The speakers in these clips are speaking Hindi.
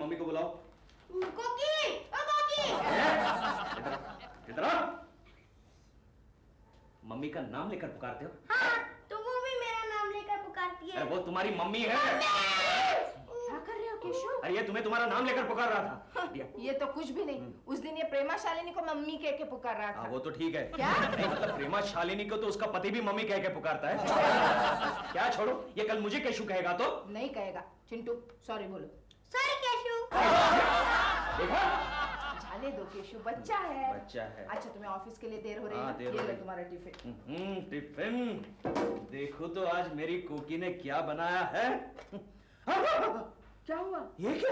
मम्मी को बुलाओ। कोकी, ओ कोकी। इधर आ। मम्मी का नाम लेकर पुकारते हो? हाँ, तो वो भी मेरा नाम लेकर पुकारती है। अरे वो तुम्हारी मम्मी है। क्या कर रहे हो केशव? अरे ये तुम्हें तुम्हारा नाम लेकर पुकार रहा था। ये तो कुछ भी नहीं। उस दिन ये प्रेमा शालिनी को मम्मी कह के पुकार रहा था। वो तो ठीक है। क्या? नहीं मतलब प्रेमा शालिनी को तो उसका पति भी मम्मी कह के पुकारता है। क्या छोड़ो, ये कल मुझे केशु कहेगा तो? नहीं कहेगा। चिंटू सॉरी बोलो। सॉरी केशु। देखा? जाने दो केशु, बच्चा है। बच्चा है। अच्छा तुम्हें ऑफिस के लिए देर हो रही हाँ, है। देर हो ये लो रही। तुम्हारा टिफिन। टिफिन देखो तो आज मेरी कोकी ने क्या बनाया है। क्या हुआ? ये क्या?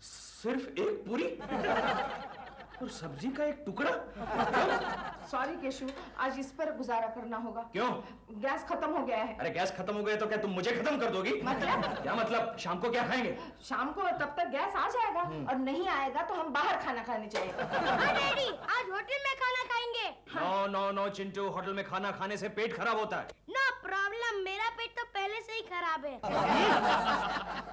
सिर्फ एक पूरी और सब्जी का एक टुकड़ा। सॉरी केशु, आज इस पर गुजारा करना होगा। क्यों? गैस खत्म हो गया है। अरे गैस खत्म हो गया तो क्या तुम मुझे खत्म कर दोगी? मतलब? क्या मतलब? शाम को क्या खाएंगे? शाम को तब तक गैस आ जाएगा और नहीं आएगा तो हम बाहर खाना खाने जाएंगे। हाँ डैडी, आज होटल में खाना खाएंगे। No no no Chintu, hotel में खाना खाने से पेट खराब होता है। नो प्रॉब्लम, मेरा पेट तो पहले से ही खराब है।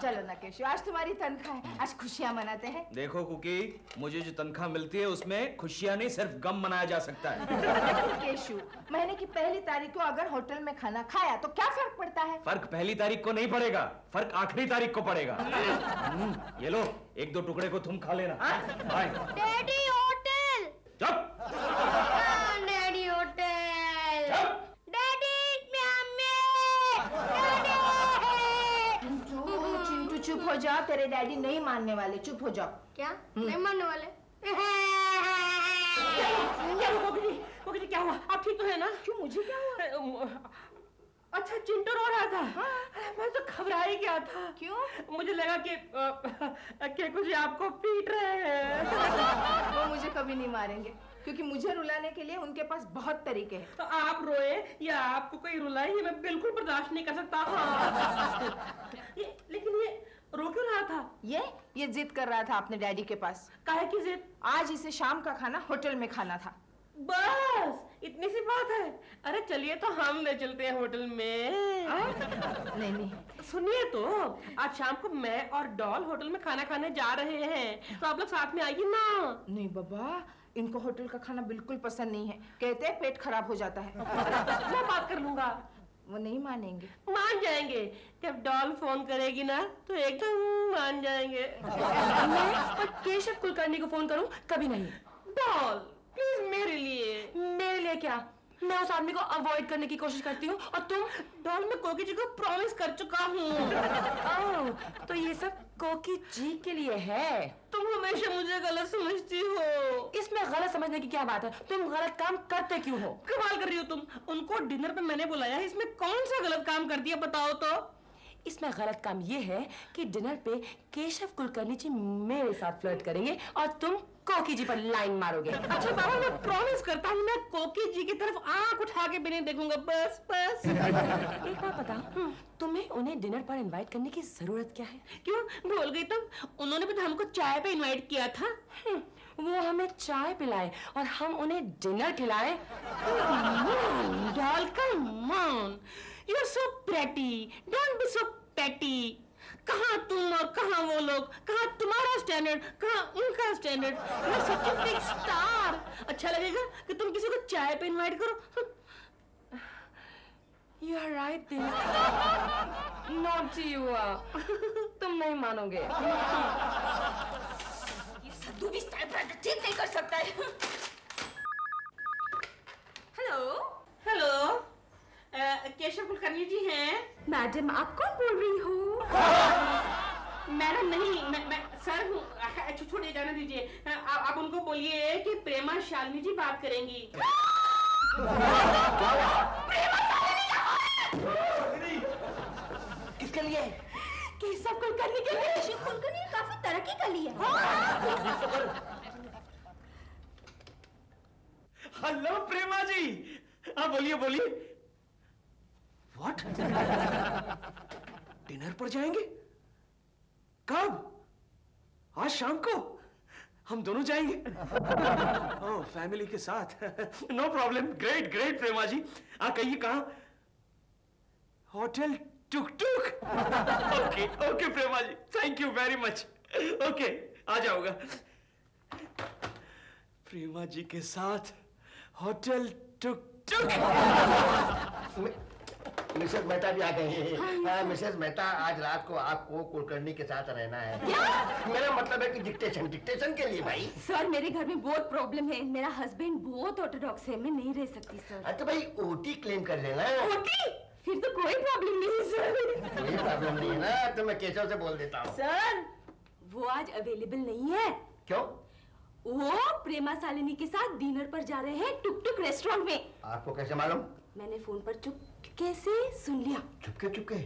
चलो ना केशु, आज तुम्हारी तनख्वाह है, आज खुशियां मनाते हैं। देखो कुकी, मुझे जो तनख्वाह मिलती है उसमें खुशियां नहीं सिर्फ गम मनाया जा सकता है। केशु, महीने की पहली तारीख को अगर होटल में खाना खाया तो क्या फर्क पड़ता है? फर्क पहली तारीख को नहीं पड़ेगा, फर्क आखिरी तारीख को पड़ेगा। ये लो, एक दो टुकड़े को तुम खा लेना। बाय। Daddy hotel. चुप। Daddy hotel. डैडी चिंटू चुप हो जाओ, तेरे डैडी नहीं मानने वाले, चुप हो जाओ। क्या नहीं मानने वाले? क्या हुआ? आप ठीक तो है ना? क्यों, मुझे क्या हुआ? अच्छा चिंटू रो रहा था। हाँ? मैं तो घबरा ही गया था। क्यों? मुझे लगा कि कुछ आपको पीट रहे हैं। वो मुझे कभी नहीं मारेंगे क्योंकि मुझे रुलाने के लिए उनके पास बहुत तरीके हैं। तो आप रोए या आपको कोई रुलाए ये मैं बिल्कुल बर्दाश्त नहीं कर सकता। हाँ। लेकिन ये रो क्यों रहा था? ये जिद कर रहा था अपने डैडी के पास। काहे की जिद? आज इसे शाम का खाना होटल में खाना था। बस इतनी सी बात है? अरे चलिए तो हम ले चलते हैं होटल में। नहीं। सुनिए तो, आज शाम को मैं और डॉल होटल में खाना खाने जा रहे हैं, तो आप लोग साथ में आइए ना। नहीं बाबा, इनको होटल का खाना बिल्कुल पसंद नहीं है, कहते हैं पेट खराब हो जाता है। मैं बात कर लूंगा। वो नहीं मानेंगे। मान जाएंगे, जब डॉल फोन करेगी ना तो एकदम मान जाएंगे। मैं और केशव कुलकर्णी को फोन करूं? कभी नहीं। डॉल प्लीज मेरे लिए। मेरे लिए क्या? मैं उस आदमी को अवॉइड करने की कोशिश करती हूँ और तुम? डॉल मैं कोकी जी को प्रॉमिस कर चुका हूँ। तो ये सब कोकी जी के लिए है। तुम हमेशा मुझे गलत समझती हो। इसमें गलत समझने की क्या बात है? तुम गलत काम करते क्यों हो? कमाल कर रही हो तुम। उनको डिनर पे मैंने बुलाया है, इसमें कौन सा गलत काम कर दिया बताओ तो? इसमें गलत काम ये है कि डिनर पे केशव कुलकर्णी जी मेरे साथ फ्लर्ट करेंगे और तुम कोकी जी पर लाइन मारोगे। अच्छा बाबा, मैं प्रॉमिस करता हूँ मैं कोकी जी की तरफ आंख उठा के भी नहीं देखूंगा। बस बस। एक बात बताओ, तुम्हें उन्हें डिनर पर इनवाइट करने की जरूरत क्या है? क्यों भूल गई तुम? उन्होंने भी तो हमको चाय पे इनवाइट किया था। वो हमें चाय पिलाए और हम उन्हें डिनर खिलाए। Doll come on, you are so pretty, don't be so petty. कहाँ तुम और कहाँ वो लोग, कहाँ तुम्हारा स्टैंडर्ड, कहाँ उनका standard. You are such a big star. अच्छा लगेगा कि तुम किसी को चाय पे इनवाइट करो? You are right, दिल। नॉटी हुआ, तुम नहीं मानोगे। ये सद्दू भी ठीक नहीं कर सकता है। हेलो हेलो, केशव कुलकर्णी जी हैं? मैडम, आप कौन बोल रही हो? मैडम नहीं, मैं सर हूँ। छोड़िए, जाने दीजिए। आप उनको बोलिए कि प्रेमा शालिनी जी बात करेंगी। किसके लिए? केशव कुलकर्णी के लिए। केशव कुलकर्णी काफी तरक्की कर ली है। हेलो प्रेमा जी। हाँ बोलिए बोलिए। व्हाट? डिनर पर जाएंगे? कब? आज शाम को? हम दोनों जाएंगे। ओह, फैमिली के साथ। No problem. Great great Prema ji. कहिए कहाँ? Hotel tuk tuk. Okay okay Prema ji, thank you very much. Okay, आ जाऊंगा। प्रेमा जी के साथ hotel tuk tuk. Mrs Mehta भी आ गए हैं। मिसेस मेहता, आज रात को आपको कुलकर्णी के साथ रहना है। मेरा मतलब है कि डिक्टेशन के लिए भाई। सर, मेरे घर में बहुत प्रॉब्लम है। मेरा हस्बैंड बहुत ऑर्थोडॉक्स है, मैं नहीं रह सकती सर। तो भाई ओटी क्लेम कर लेना। ओटी? फिर तो कोई प्रॉब्लम नहीं है सर। कोई प्रॉब्लम नहीं है ना, तो मैं केशव से बोल देता हूँ। सर, वो आज अवेलेबल नहीं है। क्यों? वो प्रेमा शालिनी के साथ डिनर पर जा रहे हैं टुक टुक रेस्टोरेंट में। आपको कैसे मालूम? मैंने फोन पर चुपके से सुन लिया। चुपके?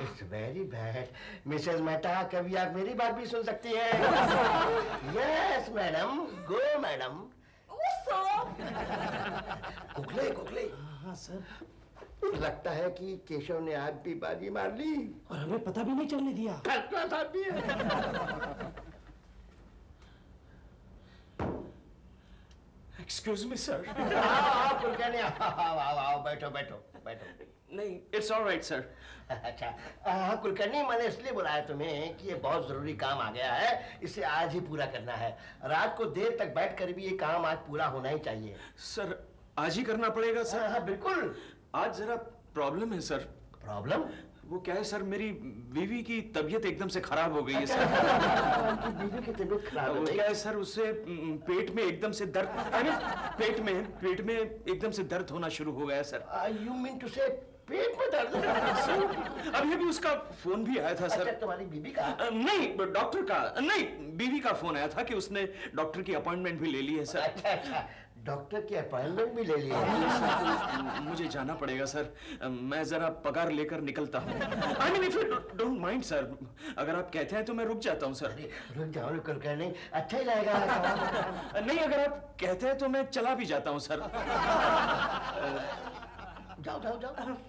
It's very bad. Mrs Mehta, कभी आप मेरी बात भी सुन सकती हैं। यस मैडम, गो मैडम। गोखले। हाँ सर। लगता है कि केशव ने आज भी बाजी मार ली और हमें पता भी नहीं चलने दिया। फैसला साहब भी है। Excuse me sir. आओ कुलकर्णी, आओ, बैठो। नहीं, इट्स ऑलराइट सर। अच्छा, हाँ कुलकर्णी, मैंने इसलिए बुलाया तुम्हें कि ये बहुत जरूरी काम आ गया है, इसे आज ही पूरा करना है। रात को देर तक बैठकर भी ये काम आज पूरा होना ही चाहिए। सर, आज ही करना पड़ेगा सर? हाँ बिल्कुल। आज जरा प्रॉब्लम है सर। प्रॉब्लम? वो क्या है सर, मेरी बीवी की तबीयत एकदम से खराब हो गई है सर। बीवी की तबीयत खराब वो हो गई? क्या है सर, उससे पेट में एकदम से दर्द, पेट में एकदम से दर्द होना शुरू हो गया सर। यू मीन टू से पेट में दर्द? अभी उसका फोन भी आया था सर। अच्छा, तुम्हारी बीवी का? नहीं, डॉक्टर का नहीं, बीवी का फोन आया था कि उसने डॉक्टर की अपॉइंटमेंट भी ले ली है सर। अच्छा, डॉक्टर की अपॉइंटमेंट भी ले ली है। मुझे जाना पड़ेगा सर, मैं जरा पगार लेकर निकलता हूँ। I mean, if you don't mind sir, अगर आप कहते हैं तो मैं रुक जाता हूँ सर। रुक जाओ कुलकर्णी, अच्छा ही लगेगा। नहीं, अगर आप कहते हैं तो मैं चला भी जाता हूँ सर। जाओ।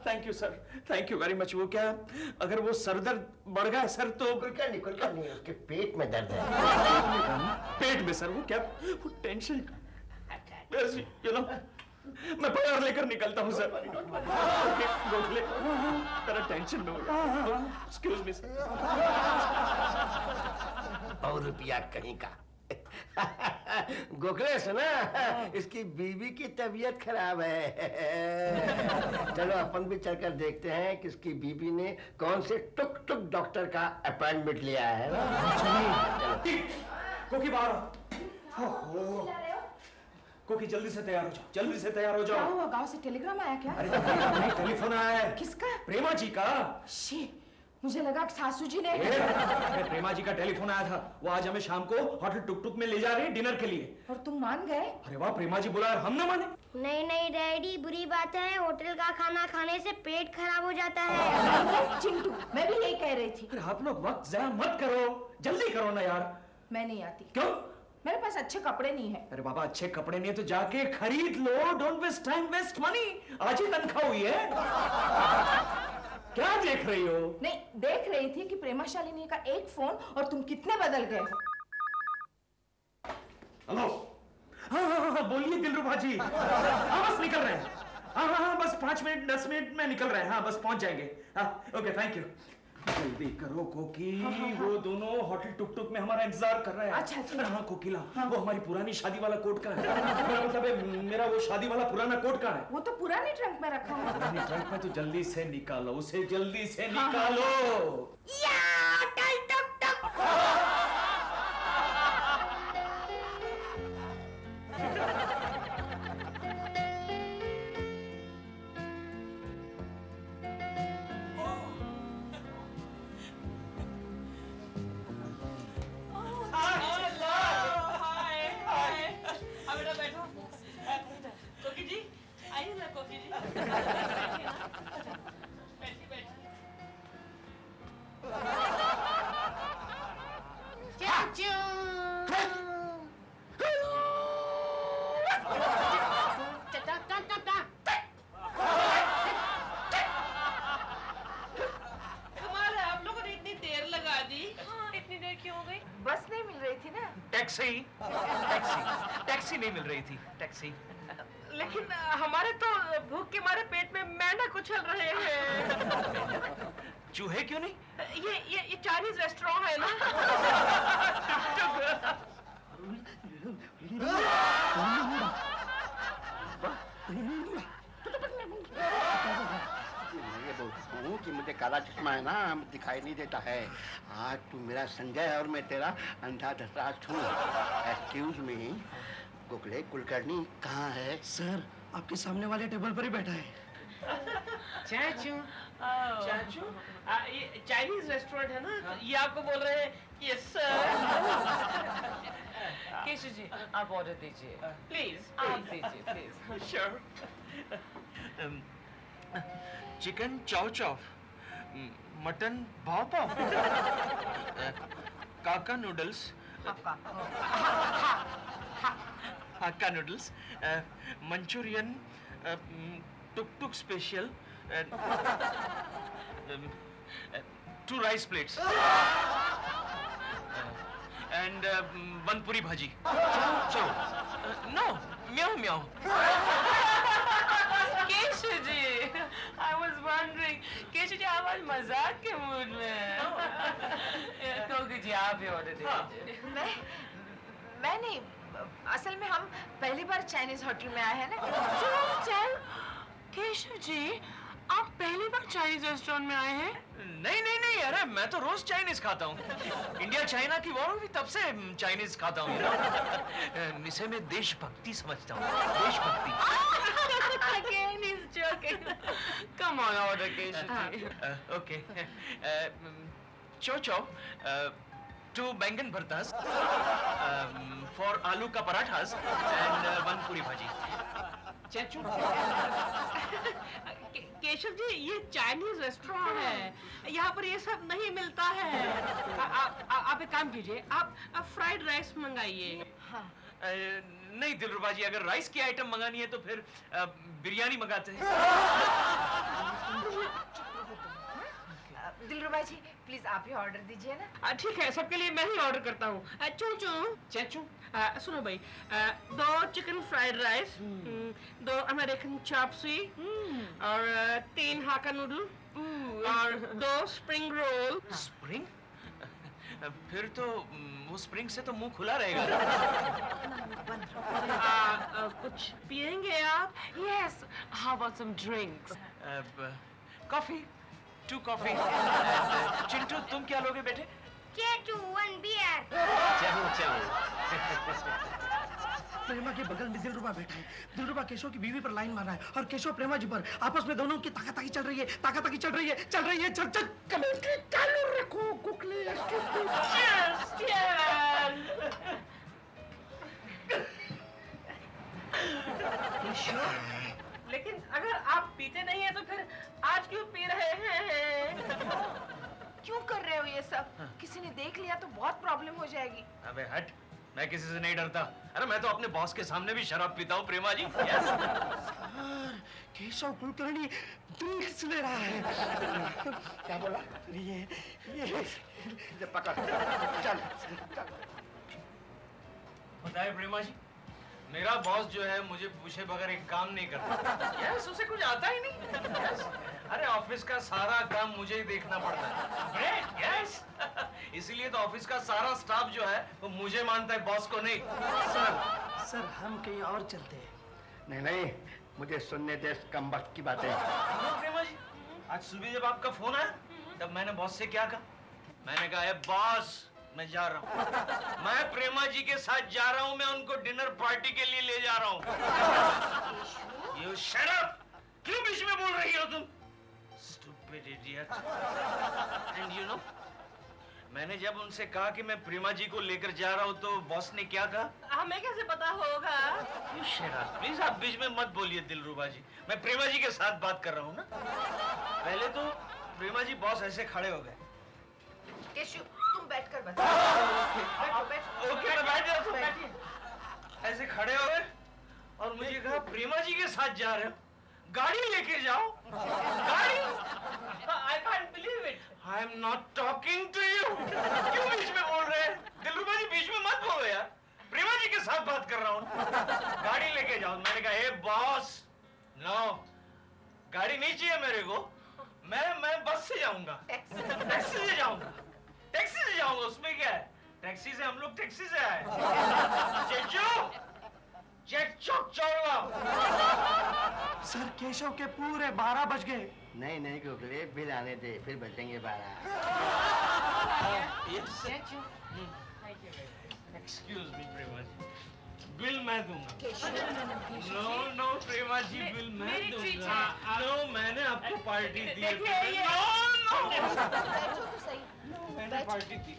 Thank you sir, thank you very much. वो क्या, अगर वो सर दर्द बढ़ गया सर तो? कुलकर्णी, उसके पेट में दर्द है। पेट में सर? वो क्या, वो टेंशन, यू नो, मैं पगार लेकर निकलता हूँ सर। गोखले, तेरा टेंशन में हो गया। Excuse me sir. और रुपया कहीं का। गोखले, सुना, इसकी बीवी की तबीयत खराब है। चलो अपन भी चलकर देखते हैं कि इसकी बीवी ने कौन से टुक टुक डॉक्टर का अपॉइंटमेंट लिया है ना। कोकी बाहर। कोकी जल्दी से तैयार हो जाओ। क्या हुआ, गांव से टेलीग्राम आया क्या? अरे टेलीफोन आया है। किसका? प्रेमा जी का। शी, मुझे लगा कि सासू जी ने। प्रेमा जी का टेलीफोन आया था, वो आज हमें शाम को होटल टुक टुक में ले जा रहे हैं डिनर के लिए। और तुम मान गए? अरे वाह, प्रेमा जी बुलाया, हम ना माने? नहीं डैडी, बुरी बात है, होटल का खाना खाने से पेट खराब हो जाता है। चिंटू, मैं भी यही कह रही थी। अरे आप लोग वक्त ज़ाया मत करो, जल्दी करो ना यार। मैं नहीं आती। क्यों? मेरे पास अच्छे कपड़े नहीं है। अरे बाबा, अच्छे कपड़े नहीं है तो जाके खरीद लो। Don't waste time, waste money. आज ही तनख्वाह हुई है। क्या देख रही हो? नहीं, देख रही थी कि प्रेमा शालिनी का एक फोन और तुम कितने बदल गए हो। हेलो। हाँ, बोलिए दिलरुबा जी। हाँ, बस निकल रहे हैं। हाँ, बस 5 मिनट 10 मिनट में निकल रहे हैं। हाँ, बस पहुंच जाएंगे। हाँ, ओके, थैंक यू। जल्दी करो कोकी। वो दोनों होटल टुक टुक में हमारा इंतजार कर रहे हैं। अच्छा। हाँ कोकिला, वो हमारी पुरानी शादी वाला कोट का है। मेरा मतलब है, मेरा वो शादी वाला पुराना कोट का है। वो तो पुराने ट्रंक में रखा है। पुरानी ट्रंक में तो जल्दी से निकालो उसे, जल्दी से निकालो। बस नहीं मिल रही थी ना? टैक्सी नहीं मिल रही थी। टैक्सी। लेकिन हमारे तो भूख के मारे पेट में मेंढक उछल रहे हैं। चूहे क्यों नहीं? ये चाइनीज रेस्टोरेंट है ना। काला चश्मा है ना, दिखाई नहीं देता है। आज तू मेरा संजय और मैं तेरा अंधा धतराज हूँ। एक्सक्यूज मी, गोखले कुलकर्णी कहाँ है? सर आपके सामने वाले टेबल पर ही बैठा है। चाचू, चाचू, ये चाइनीज रेस्टोरेंट है ना, तो ये आपको बोल रहे हैं यस सर। केशव जी आप ऑर्डर दीजिए, प्लीज आप दीजिए प्लीज। श्योर। चिकन चाव चाव, मटन भाव पाव, काका noodles, hakka noodles, Manchurian, tuk tuk special, 2 rice plates and 1 puri bhaji. Chow. No, meow meow. Keshav ji, I was wondering, Keshav ji आप आज मजाक के मूड में हैं। कोकी जी आप ही ऑर्डर दीजिए। मैं नहीं, असल में हम पहली बार चाइनीज होटल में आए हैं ना। केशव जी आप पहली बार चाइनीज रेस्टोरेंट में आए हैं? नहीं नहीं नहीं, अरे मैं तो रोज चाइनीज खाता हूँ। इंडिया चाइना की वॉर हुई तब से चाइनीज खाता हूँ। इसे मैं देशभक्ति समझता हूँ, देशभक्ति। Again he's joking. Come on, order Keshav ji. Okay. Chow chow, 2 बैंगन भरतास, for आलू का पराठास and 1 पूरी भाजी। चाचू, केशव जी ये चाइनीज रेस्टोरेंट है, यहाँ पर ये सब नहीं मिलता है। आप एक काम कीजिए, आप फ्राइड राइस मंगाइए। नहीं दिलरुबा जी, अगर राइस की आइटम मंगानी है तो फिर बिरयानी मंगाते हैं। दिलरुबा जी प्लीज आप ही ऑर्डर दीजिए ना। ठीक है, सबके लिए मैं ही ऑर्डर करता हूँ। चूचू चाचू, सुनो भाई, 2 chicken fried rice, 2 American chop सुई और 3 हाक्का नूडल और 2 स्प्रिंग रोल। स्प्रिंग? फिर तो वो स्प्रिंग से तो मुंह खुला रहेगा। कुछ पिएंगे आप? Yes, how about some drinks? Coffee, 2 coffee. Chintu तुम क्या लोगे बेटे? Chechu, 1 beer. चलो चलो। प्रेमा के बगल में दिलरुबा बैठा है। दिलरुबा केशव की बीवी पर लाइन मार रहा है और केशव प्रेमा जी पर। आपस में दोनों की ताकाताकी चल रही है, ताकाताकी चल रही है, चल रही है। चल चल कमेंट्री चालू रखो कुकले। लेकिन अगर आप पीते नहीं है तो फिर आज क्यों पी रहे हैं? क्यों कर रहे हो ये सब? किसी ने देख लिया तो बहुत प्रॉब्लम हो जाएगी। अबे हट, मैं किसी से नहीं डरता। अरे मैं तो अपने बॉस के सामने भी शराब पीता हूँ प्रेमा जी। सर, केशव कुलकर्णी ड्रिंक्स ले रहा है। क्या बोला? ये पकड़, चल चल। बताए प्रेमा जी, मेरा बॉस जो है मुझे पूछे बगैर एक काम नहीं करता। यस, उसे कुछ आता ही नहीं। यस, अरे ऑफिस का सारा काम मुझे ही देखना पड़ता है। Great, yes. इसीलिए तो ऑफिस का सारा स्टाफ जो है वो मुझे मानता है, बॉस को नहीं। सर हम कहीं और चलते हैं। नहीं नहीं, मुझे सुनने दे इस कमबख्त की बातें। प्रेमा जी, आज सुबह जब आपका फोन आया तब मैंने बॉस से क्या कहा? मैंने कहा है बॉस मैं जा रहा हूँ, मैं प्रेमा जी के साथ जा रहा हूँ, मैं उनको डिनर पार्टी के लिए ले जा रहा हूँ। You shut up! क्यों बीच में बोल रही हो तुम? Stupid idiot! And you know, मैंने जब उनसे कहा कि मैं प्रेमा जी को लेकर जा रहा हूँ तो बॉस ने क्या कहा? हमें कैसे पता होगा? You shut up! Please आप बीच में मत बोलिए दिलरुबा जी, मैं प्रेमा जी के साथ बात कर रहा हूँ ना। पहले तो प्रेमा जी बॉस ऐसे खड़े हो गए। केशव तुम बैठकर बता। ओके मैं बैठ जाता हूँ। ऐसे खड़े हो गए और मुझे कहा प्रेमा जी के साथ जा रहे हो, गाड़ी लेके जाओ। गाड़ी? I can't believe it. I am not talking to you. क्यों बीच में बोल रहे हैं? दिलरुबा जी बीच में मत बोलो यार, प्रेमा जी के साथ बात कर रहा हूँ। गाड़ी लेके जाओ। मैंने कहा हे बॉस, नो, गाड़ी नहीं चाहिए मेरे को, मैं बस से जाऊंगा, टैक्सी से जाऊंगा, टैक्सी से जाऊंगा। उसमें क्या है, टैक्सी से हम लोग टैक्सी से आए। चेचू, चेक चौक चौड़ा। सर केशव के पूरे 12 बज गए। नहीं नहीं गोखले, बिल आने दे, फिर बचेंगे 12। एक्सक्यूज मी प्रेमा जी, बिल मैं दूंगा। नो नो प्रेमा जी, बिल मैं दूंगा। नो, मैंने आपको पार्टी दी है। नो बैठो तो सही। मैंने party the.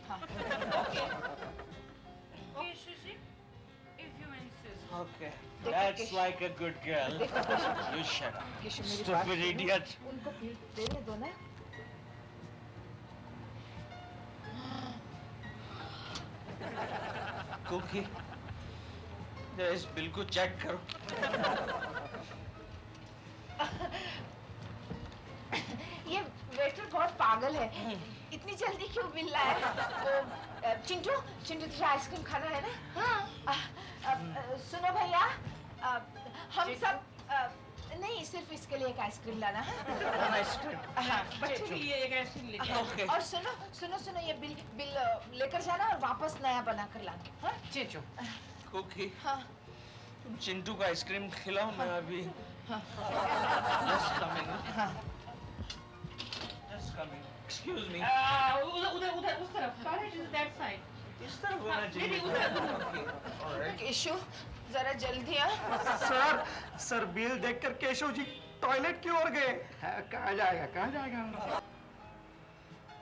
Okay, that's like a good girl. You shut up. Keshav मेरी बात Stupid सुनो। idiot. उनको बिल देने दो ना। कुकी, इस बिल को चेक करो। ये वेटर बहुत पागल है। इतनी जल्दी क्यों बिल लाया? वो चिंटू, चिंटू तुझे आइसक्रीम खाना है ना? हाँ। सुनो भैया, हम सब नहीं, सिर्फ इसके लिए एक आइसक्रीम लाना है। आइसक्रीम। हाँ, बच्चे के लिए एक आइसक्रीम लेके आओ। Okay. और सुनो सुनो सुनो, ये बिल बिल लेकर जाना और वापस नया बना कर लाना। हाँ? चीचू, कुकी, हाँ। तुम चिंटू को आइसक्रीम खिलाओ, मैं अभी हाँ। just coming. हाँ। Just coming. Excuse me. उधर उधर उधर उस तरफ, टॉयलेट इज दैट साइड। इस तरफ होना चाहिए। नहीं, उधर Okay, all right. केशव जरा जल्दी आ। सर बिल देखकर केशव जी टॉयलेट की ओर गए। कहाँ जाएगा, कहाँ जाएगा?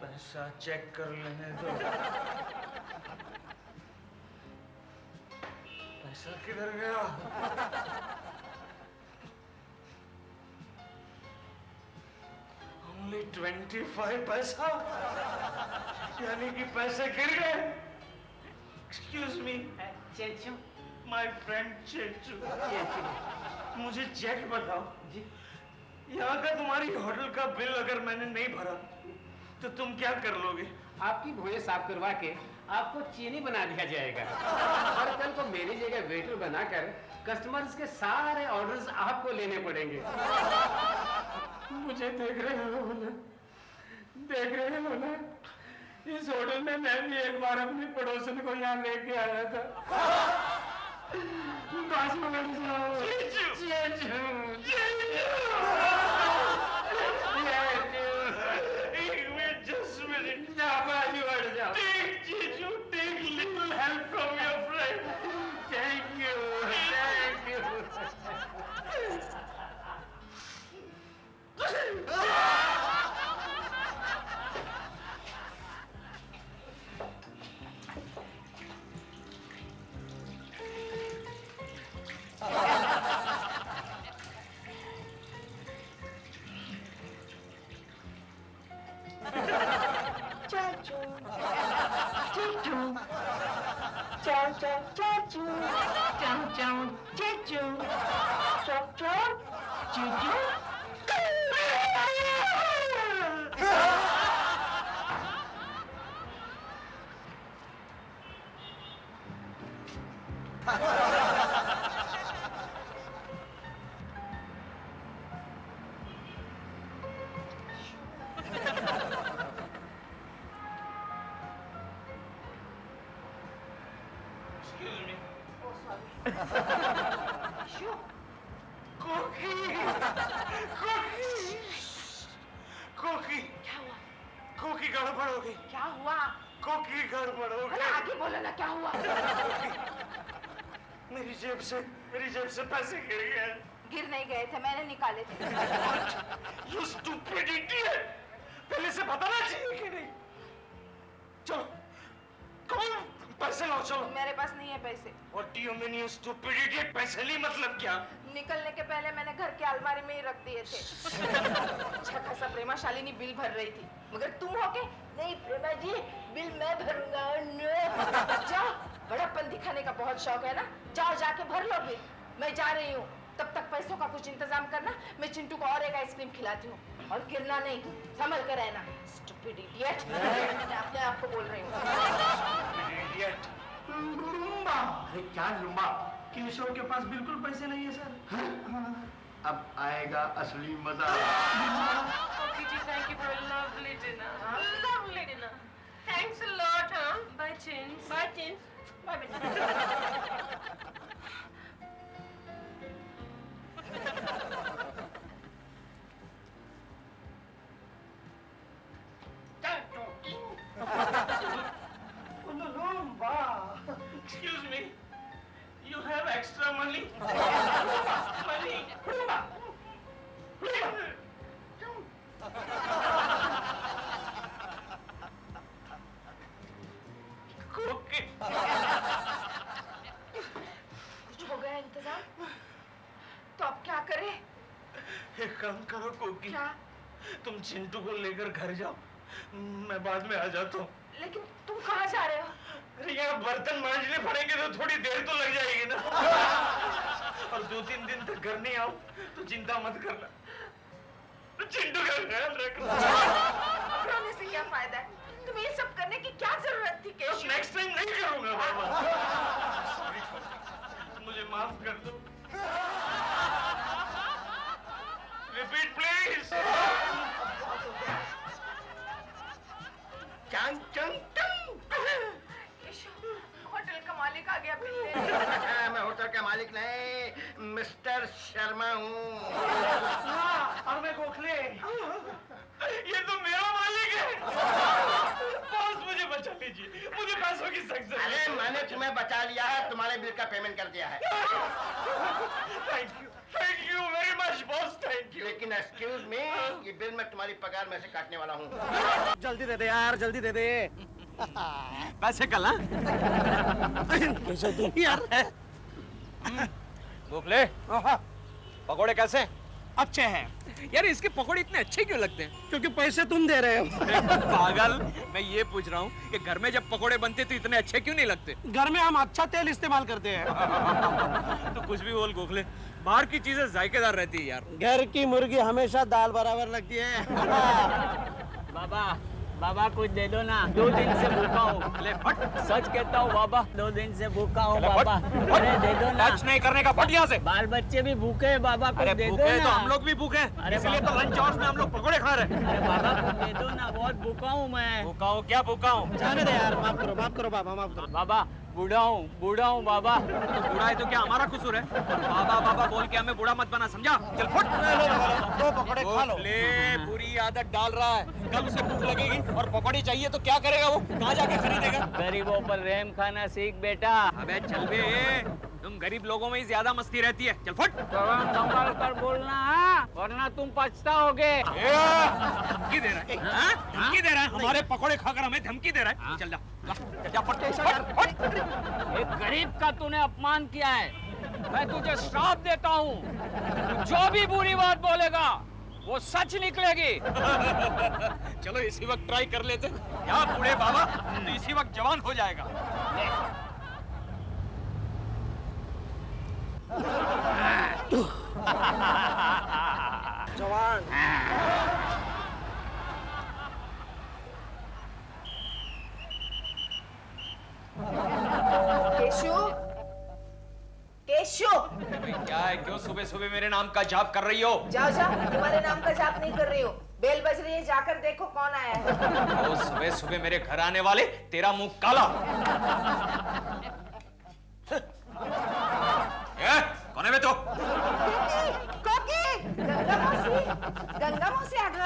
पैसा चेक कर लेने दो। पैसा किधर गया? Only 25 पैसा, यानी कि पैसे गिर गए। Excuse me, चेचू my friend चेचू, मुझे चेक बताओ जी। यहाँ का तुम्हारी होटल का बिल अगर मैंने नहीं भरा तो तुम क्या कर लोगे? आपकी भुएं साफ करवा के आपको चीनी बना दिया जाएगा और कल को मेरी जगह वेटर बनाकर कस्टमर्स के सारे ऑर्डर्स आपको लेने पड़ेंगे। मुझे देख रहे हो ना? देख रहे हो ना? इस होटल में मैं भी एक बार अपनी पड़ोसन को यहाँ लेके आया था। 10 minute just a minute. Take Jeju, take little help from your friend. Thank you. Excuse me. कोकी क्या हुआ? कोकी गड़बड़ हो गई। क्या हुआ? कोकी गड़बड़ हो अरे गई। आगे बोलो ना, क्या हुआ? मेरी जेब से पैसे गिर गए। गिर नहीं गए थे, मैंने निकाले थे। You stupid idiot! पहले से बताना चाहिए कि नहीं? चलो, कौन पैसे लाओ, चलो। मेरे पास नहीं है पैसे। What do you mean, you stupid idiot? पैसे नहीं मतलब क्या? निकलने के पहले मैंने घर के अलमारी में ही रख दिए थे। अच्छा खासा प्रेमा शालिनी बिल भर रही थी, मगर तुम हो के नहीं प्रेमा जी बिल मैं भरूंगा। नो, जाओ, बड़ापन दिखाने का बहुत शौक है ना, जाओ जाके भर लो बिल। मैं जा रही हूँ, तब तक पैसों का कुछ इंतजाम करना। मैं चिंटू को और एक आइसक्रीम खिलाती हूँ, और गिरना नहीं, संभल कर रहना। स्टूपिड इडियट, मैं अपने आप को बोल रही हूँ। Idiot! अरे क्या लुम्बा? केशव के पास बिल्कुल पैसे नहीं है सर। अब आएगा असली मजा। Okay, ji, thank you for a lovely dinner. Lovely dinner. Thanks a lot, huh? Bye, Chins. Bye, Chins. Bye, बेटा। Excuse me, you have extra money? Money? Okay. कुछ हो गया इंतजाम? तो अब क्या करें? एक काम करो कोकी, क्या? तुम चिंटू को लेकर घर जाओ, मैं बाद में आ जाता हूँ। लेकिन तुम कहाँ जा रहे हो? अरे यहाँ बर्तन मांजने पड़ेंगे तो थोड़ी देर तो लग जाएगी ना। और 2-3 दिन तक घर नहीं आऊं तो चिंता मत करना, चिंटू का ख्याल रखना। रोने से क्या फायदा है? तुम्हें ये सब करने की क्या जरूरत थी केशव? नेक्स्ट टाइम नहीं करूंगा बाबा। सॉरी, मुझे माफ कर दो। Repeat please. चंग चंग चंग। केशव, होटल का मालिक आ गया बिल लेने। मैं होटल का मालिक नहीं, मिस्टर शर्मा हूँ। और मैं गोखले, ये तो मेरा मालिक है। बॉस मुझे बचा लीजिए, मुझे पैसों की सख्त जरूरत है। अरे मैंने तुम्हें बचा लिया है, तुम्हारे बिल का पेमेंट कर दिया है। Thank you very much boss, thank you. लेकिन एक्सक्यूज मी, ये बिल मैं तुम्हारी पगार में से काटने वाला हूँ। जल्दी दे दे यार, जल्दी दे दे। पैसे कल ना कैसे तुम यार? गोखले, पकोड़े कैसे? अच्छे हैं यार इसके पकोड़े इतने अच्छे क्यों लगते हैं? क्योंकि पैसे तुम दे रहे हो। पागल, मैं ये पूछ रहा हूँ कि घर में जब पकोड़े बनते तो इतने अच्छे क्यों नहीं लगते? घर में हम अच्छा तेल इस्तेमाल करते हैं। तो कुछ भी बोल गोखले, बाहर की चीजें जायकेदार रहती है यार। घर की मुर्गी हमेशा दाल बराबर लगती है। बाबा बाबा कुछ दे दो ना, 2 दिन से भूखा हूँ। सच कहता हूँ बाबा, 2 दिन से भूखा हूँ बाबा। अरे दे दो ना। लंच नहीं करने का, फट यहाँ से। बाल बच्चे भी भूखे हैं बाबा, कुछ दे दो भूखे ना। तो हम लोग भी भूखे हैं, अरे इसलिए तो बाबा। लंच आवर्स में हम लोग पकोड़े खा रहे हैं। अरे बाबा कुछ दे दो ना, बहुत भूखा हूँ मैं। भूखा हूँ क्या भूखा हूँ? जाने दे यार, माफ करो बाबा, माफ करो। बाबा बूढ़ा हूँ बाबा। तो बूढ़ा है तो क्या हमारा कसूर है? बाबा बाबा बोल के हमें बूढ़ा मत बना, समझा? चल फुट। 2 पकौड़े खा लो। ले, बुरी आदत डाल रहा है। कल उसे भूख लगेगी और पकौड़ी चाहिए तो क्या करेगा वो? कहाँ जाके खरीदेगा? गरीबों पर रहम खाना सीख बेटा। अबे चल बे, तुम गरीब लोगों में ही ज्यादा मस्ती रहती है। चल फुट। संभाल कर बोलना, वरना तुम पछताओगे। धमकी दे रहा है, हाँ? धमकी दे रहा है, हमारे पकौड़े खाकर हमें धमकी दे रहा है। चल जा, जा फट। एक गरीब का तूने अपमान किया है, मैं तुझे श्राप देता हूँ। जो भी बुरी बात बोलेगा वो सच निकलेगी। चलो इसी वक्त ट्राई कर लेते। क्या बूढ़े बाबा, तो इसी वक्त जवान हो जाएगा। जवान। केशव, क्या है, क्यों सुबह सुबह मेरे नाम का जाप कर रही हो? जाओ तुम्हारे नाम का जाप नहीं कर रही हो। बेल बज रही है, जाकर देखो कौन आया है। ओ सुबह सुबह मेरे घर आने वाले, तेरा मुंह काला। कौन है बे तो? गंगा मौसी आ गई।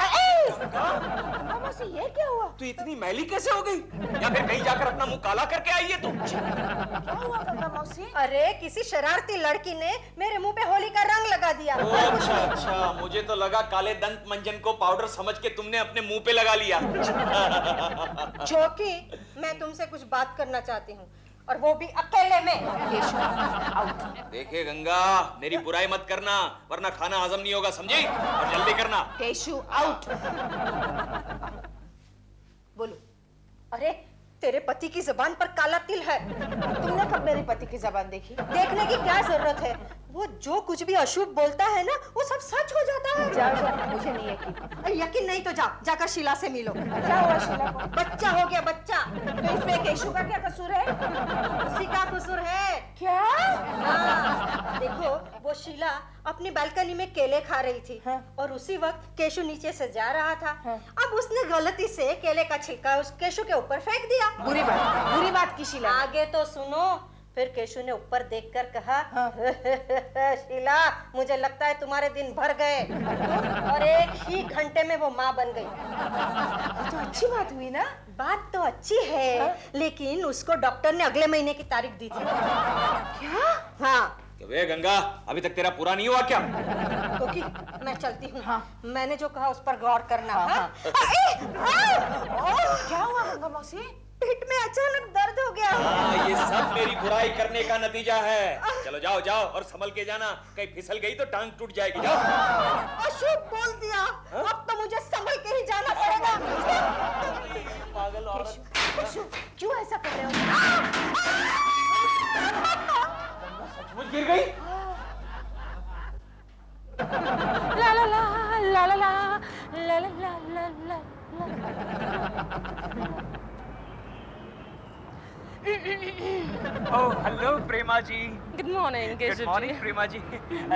गंगा मौसी, ये क्या हुआ? तू इतनी मैली कैसे हो गई? या फिर कहीं जाकर अपना मुंह काला करके आई है तू? क्या हुआ गंगा मौसी? अरे किसी शरारती लड़की ने मेरे मुंह पे होली का रंग लगा दिया। अच्छा, मुझे तो लगा काले दंत मंजन को पाउडर समझ के तुमने अपने मुंह पे लगा लिया। जोकी, मैं तुमसे कुछ बात करना चाहती हूँ, और वो भी अकेले में। देखे गंगा, मेरी बुराई मत करना, वरना खाना हजम नहीं होगा, समझी? और जल्दी करना। केशु आउट। बोलो। अरे तेरे पति की जबान पर काला तिल है। तुमने कब मेरे पति की जबान देखी? देखने की क्या जरूरत है, वो जो कुछ भी अशुभ बोलता है ना, वो सब सच हो जाता है। जाओ, मुझे नहीं यकीन। यकीन नहीं तो जाकर शीला से मिलो। क्या हुआ शीला को? बच्चा हो गया, बच्चा। तो इसमें केशु का क्या कसूर है? उसी का कसूर है। क्या? हाँ, देखो वो शीला अपनी बालकनी में केले खा रही थी, और उसी वक्त केशु नीचे से जा रहा था। अब उसने गलती से केले का छिलका उस केशु के ऊपर फेंक दिया। बुरी बात की शीला। आगे तो सुनो। फिर केशु ने ऊपर देखकर कहा, शीला मुझे लगता है तुम्हारे दिन भर गए। और एक ही घंटे में वो माँ बन गई। ये तो अच्छी बात हुई ना। बात तो अच्छी है, लेकिन उसको डॉक्टर ने अगले महीने की तारीख दी थी। क्या? हाँ। वे गंगा, अभी तक तेरा पूरा नहीं हुआ क्या? कोकी, मैं चलती हूँ। हाँ। मैंने जो कहा उस पर गौर करना। हाँ। क्या हुआ गंगा मौसी? पेट में अचानक दर्द हो गया। ये सब मेरी बुराई करने का नतीजा है। चलो जाओ जाओ और संभल के जाना, कहीं फिसल गई तो टांग टूट जाएगी। जाओ। अशुभ बोल दिया। अब तो मुझे संभल के ही जाना पड़ेगा। पागल औरत। क्यों ऐसा कर रहे हो? सचमुच गिर गई? ला ला ला ला ला ला ला ला ला ला oh hello Prema ji. Good morning Keshav good morning Prema ji.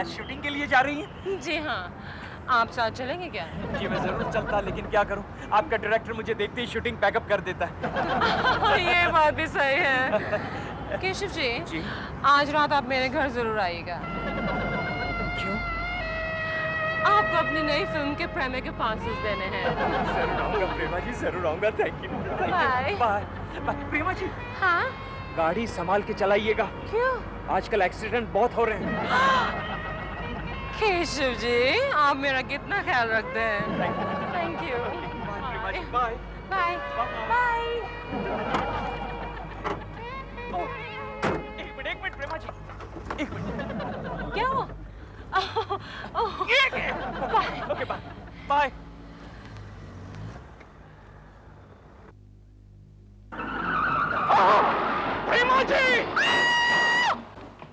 Shooting के लिए जा रही हैं? जी हाँ, आप साथ चलेंगे क्या? जी मैं जरूर चलता, लेकिन क्या करूं, आपका डायरेक्टर मुझे देखते ही शूटिंग पैकअप कर देता है। ये बात भी सही है। केशव जी, आज रात आप मेरे घर जरूर आइएगा। क्यों? आपको अपनी नई फिल्म के प्रीमियर के पासेस देने हैं। जरूर आऊंगा प्रेमा जी, जरूर आऊंगा। Thank you. Bye. Bye bye Prema ji. हाँ? गाड़ी संभाल के चलाइएगा। क्यों? आजकल एक्सीडेंट बहुत हो रहे हैं। केशव जी, आप मेरा कितना ख्याल रखते हैं। Thank you. Bye bye bye. एक मिनट प्रेमा जी, एक मिनट। क्या हुआ? Bye. Okay bye bye. Prema ji!